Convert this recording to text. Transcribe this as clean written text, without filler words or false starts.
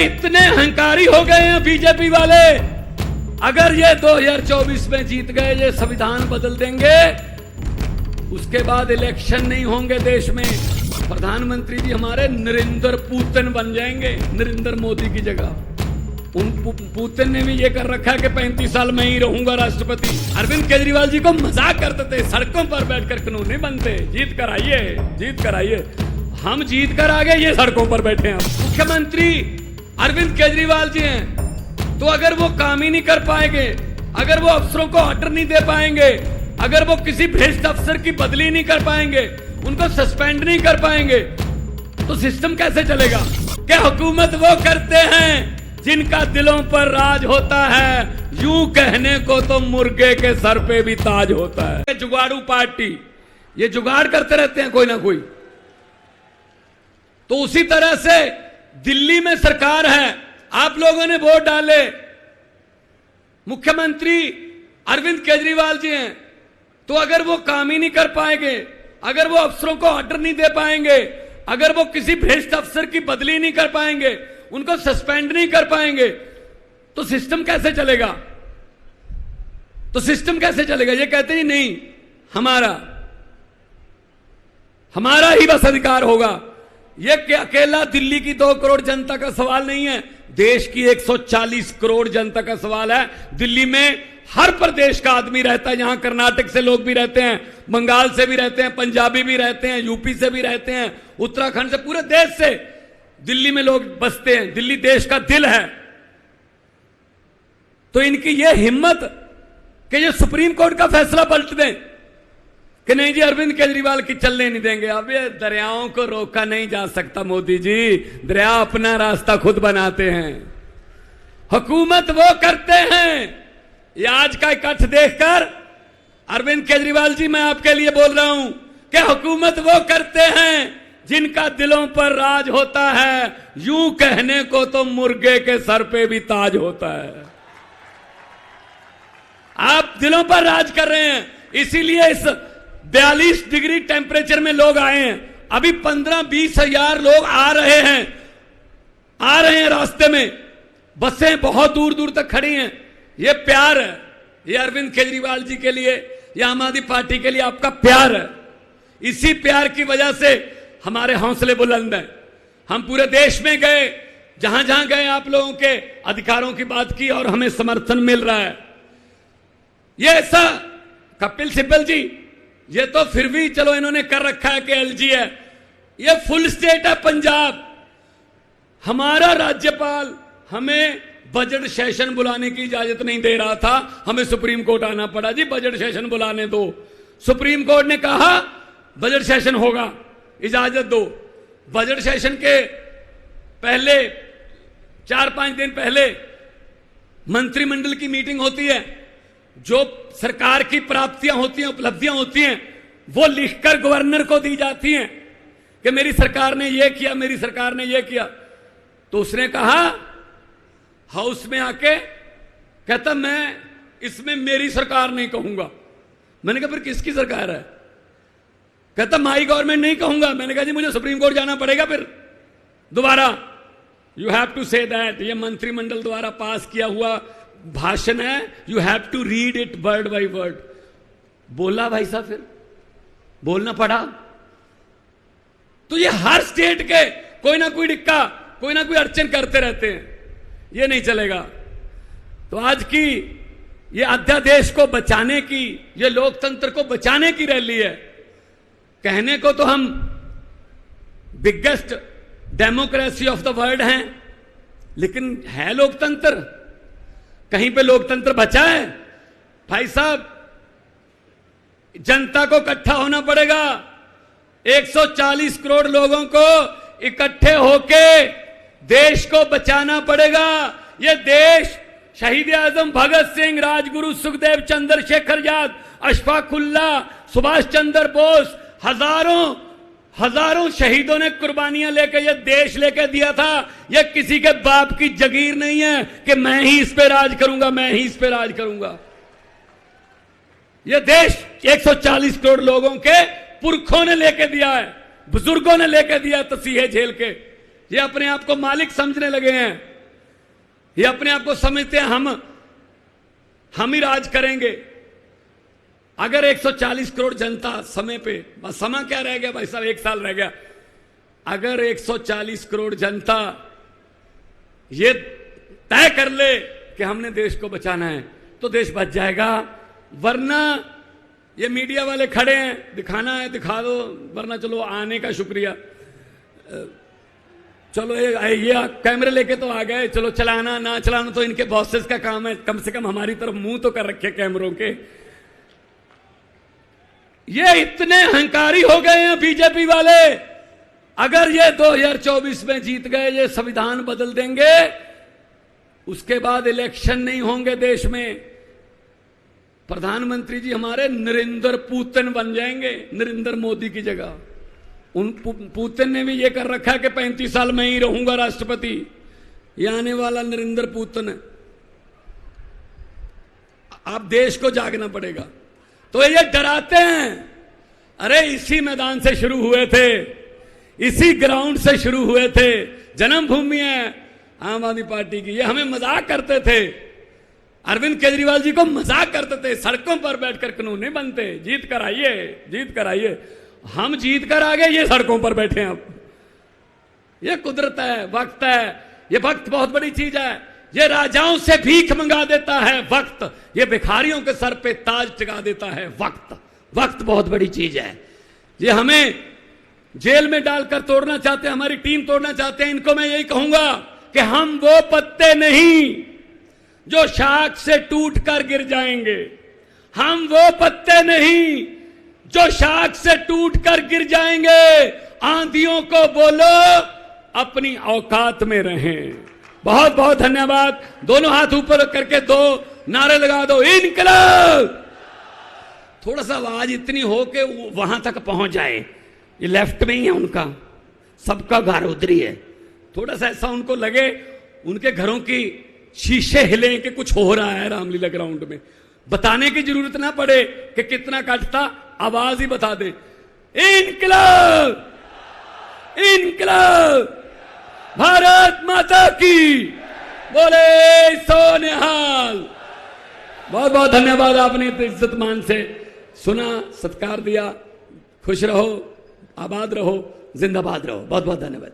इतने अहंकारी हो गए हैं बीजेपी वाले, अगर ये 2024 में जीत गए, ये संविधान बदल देंगे, उसके बाद इलेक्शन नहीं होंगे देश में, प्रधानमंत्री जी हमारे नरेंद्र पुतिन बन जाएंगे, नरेंद्र मोदी की जगह। पुतिन ने भी ये कर रखा है कि 35 साल में ही रहूंगा राष्ट्रपति। अरविंद केजरीवाल जी को मजाक करते थे, सड़कों पर बैठकर कानून नहीं बनते, जीत कर आइए, जीत कर आइए। हम जीत कर आ गए, ये सड़कों पर बैठे हैं। मुख्यमंत्री अरविंद केजरीवाल जी हैं, तो अगर वो काम ही नहीं कर पाएंगे, अगर वो अफसरों को ऑर्डर नहीं दे पाएंगे, अगर वो किसी भ्रष्ट अफसर की बदली नहीं कर पाएंगे, उनको सस्पेंड नहीं कर पाएंगे, तो सिस्टम कैसे चलेगा? क्या हुकूमत वो करते हैं जिनका दिलों पर राज होता है, यूं कहने को तो मुर्गे के सर पे भी ताज होता है। जुगाड़ू पार्टी, ये जुगाड़ करते रहते हैं कोई ना कोई। तो उसी तरह से दिल्ली में सरकार है, आप लोगों ने वोट डाले, मुख्यमंत्री अरविंद केजरीवाल जी हैं, तो अगर वो काम ही नहीं कर पाएंगे, अगर वो अफसरों को ऑर्डर नहीं दे पाएंगे, अगर वो किसी भ्रष्ट अफसर की बदली नहीं कर पाएंगे, उनको सस्पेंड नहीं कर पाएंगे, तो सिस्टम कैसे चलेगा? तो सिस्टम कैसे चलेगा? ये कहते ही नहीं, हमारा ही बस अधिकार होगा। ये अकेला दिल्ली की 2 करोड़ जनता का सवाल नहीं है, देश की 140 करोड़ जनता का सवाल है। दिल्ली में हर प्रदेश का आदमी रहता है, यहां कर्नाटक से लोग भी रहते हैं, बंगाल से भी रहते हैं, पंजाबी भी रहते हैं, यूपी से भी रहते हैं, उत्तराखंड से, पूरे देश से दिल्ली में लोग बसते हैं। दिल्ली देश का दिल है। तो इनकी यह हिम्मत कि ये सुप्रीम कोर्ट का फैसला पलट दें कि नहीं जी अरविंद केजरीवाल की चलने नहीं देंगे। अब ये दरियाओं को रोका नहीं जा सकता मोदी जी, दरिया अपना रास्ता खुद बनाते हैं, हुकूमत वो करते हैं। ये आज का इकट्ठ देखकर अरविंद केजरीवाल जी, मैं आपके लिए बोल रहा हूं कि हुकूमत वो करते हैं जिनका दिलों पर राज होता है, यूं कहने को तो मुर्गे के सर पे भी ताज होता है। आप दिलों पर राज कर रहे हैं, इसीलिए इस 42 डिग्री टेम्परेचर में लोग आए हैं। अभी 15-20 हजार लोग आ रहे हैं रास्ते में, बसें बहुत दूर दूर तक खड़ी हैं। ये प्यार है, ये अरविंद केजरीवाल जी के लिए, ये आम आदमी पार्टी के लिए आपका प्यार है। इसी प्यार की वजह से हमारे हौसले बुलंद हैं। हम पूरे देश में गए, जहां जहां गए आप लोगों के अधिकारों की बात की और हमें समर्थन मिल रहा है। ये ऐसा कपिल सिब्बल जी, ये तो फिर भी चलो इन्होंने कर रखा है कि एलजी है, ये फुल स्टेट है पंजाब। हमारा राज्यपाल हमें बजट सेशन बुलाने की इजाजत नहीं दे रहा था, हमें सुप्रीम कोर्ट आना पड़ा, जी बजट सेशन बुलाने दो। सुप्रीम कोर्ट ने कहा बजट सेशन होगा, इजाजत दो। बजट सेशन के पहले 4-5 दिन पहले मंत्रिमंडल की मीटिंग होती है, जो सरकार की प्राप्तियां होती हैं, उपलब्धियां होती हैं, वो लिखकर गवर्नर को दी जाती हैं कि मेरी सरकार ने ये किया, मेरी सरकार ने ये किया। तो उसने कहा हाउस में आके, कहता मैं इसमें मेरी सरकार नहीं कहूंगा। मैंने कहा फिर किसकी सरकार है? कहता माई गवर्नमेंट नहीं कहूंगा। मैंने कहा जी मुझे सुप्रीम कोर्ट जाना पड़ेगा फिर दोबारा। You have to say that, ये मंत्रिमंडल द्वारा पास किया हुआ भाषण है, you have to read it word by word. बोला भाई साहब, फिर बोलना पड़ा। तो ये हर स्टेट के कोई ना कोई डिक्का, कोई ना कोई अड़चन करते रहते हैं, ये नहीं चलेगा। तो आज की ये अध्यादेश को बचाने की, ये लोकतंत्र को बचाने की रैली है। कहने को तो हम biggest democracy of the world हैं, लेकिन है लोकतंत्र? कहीं पे लोकतंत्र बचा है? भाई साहब, जनता को इकट्ठा होना पड़ेगा। 140 करोड़ लोगों को इकट्ठे होके देश को बचाना पड़ेगा। यह देश शहीद आजम भगत सिंह, राजगुरु सुखदेव, चंद्रशेखर आजाद, अशफाक उल्लाह, सुभाष चंद्र बोस, हजारों शहीदों ने कुर्बानियां लेके यह देश लेके दिया था। यह किसी के बाप की जगीर नहीं है कि मैं ही इस पे राज करूंगा, मैं ही इस पे राज करूंगा। यह देश 140 करोड़ लोगों के पुरखों ने लेके दिया है, बुजुर्गों ने लेके दिया तसीहे झेल के। ये अपने आप को मालिक समझने लगे हैं, ये अपने आप को समझते हैं हम ही राज करेंगे। अगर 140 करोड़ जनता समय पे, बस समय क्या रह गया भाई साहब, 1 साल रह गया, अगर 140 करोड़ जनता ये तय कर ले कि हमने देश को बचाना है तो देश बच जाएगा। वरना ये मीडिया वाले खड़े हैं, दिखाना है दिखा दो, वरना चलो आने का शुक्रिया, चलो ये कैमरे लेके तो आ गए, चलो चलाना ना चलाना तो इनके बॉसेस का काम है, कम से कम हमारी तरफ मुंह तो कर रखे कैमरों के। ये इतने अहंकारी हो गए हैं बीजेपी वाले, अगर ये 2024 में जीत गए, ये संविधान बदल देंगे, उसके बाद इलेक्शन नहीं होंगे देश में, प्रधानमंत्री जी हमारे नरेंद्र पुतिन बन जाएंगे, नरेंद्र मोदी की जगह। उन पुतिन ने भी ये कर रखा है कि 35 साल में ही रहूंगा राष्ट्रपति, ये आने वाला नरेंद्र पुतिन है। आप देश को जागना पड़ेगा। तो ये डराते हैं, अरे इसी मैदान से शुरू हुए थे, इसी ग्राउंड से शुरू हुए थे, जन्मभूमि है आम आदमी पार्टी की। ये हमें मजाक करते थे, अरविंद केजरीवाल जी को मजाक करते थे, सड़कों पर बैठकर कानून नहीं बनते, जीत कर आइए, जीत कर आइए। हम जीत कर आ गए, ये सड़कों पर बैठे हैं अब। ये कुदरत है, वक्त है, ये वक्त बहुत बड़ी चीज है। ये राजाओं से भीख मंगा देता है वक्त, ये भिखारियों के सर पे ताज टिका देता है वक्त। वक्त बहुत बड़ी चीज है। ये हमें जेल में डालकर तोड़ना चाहते हैं, हमारी टीम तोड़ना चाहते हैं। इनको मैं यही कहूंगा कि हम वो पत्ते नहीं जो शाख से टूटकर गिर जाएंगे, हम वो पत्ते नहीं जो शाख से टूटकर गिर जाएंगे। आंधियों को बोलो अपनी औकात में रहें। बहुत बहुत धन्यवाद। दोनों हाथ ऊपर करके 2 नारे लगा दो, इनकलाब। थोड़ा सा आवाज इतनी हो कि वहां तक पहुंच जाए। ये लेफ्ट में ही है उनका, सबका घर उधर ही है। थोड़ा सा ऐसा उनको लगे, उनके घरों की शीशे हिले कि कुछ हो रहा है रामलीला ग्राउंड में। बताने की जरूरत ना पड़े कि कितना कटता, आवाज ही बता दे, इनकलाब, इनकलाब, भारत माता की, बोले सो निहाल। बहुत बहुत धन्यवाद, आपने इतने इज्जत मान से सुना, सत्कार दिया। खुश रहो, आबाद रहो, जिंदाबाद रहो। बहुत बहुत धन्यवाद।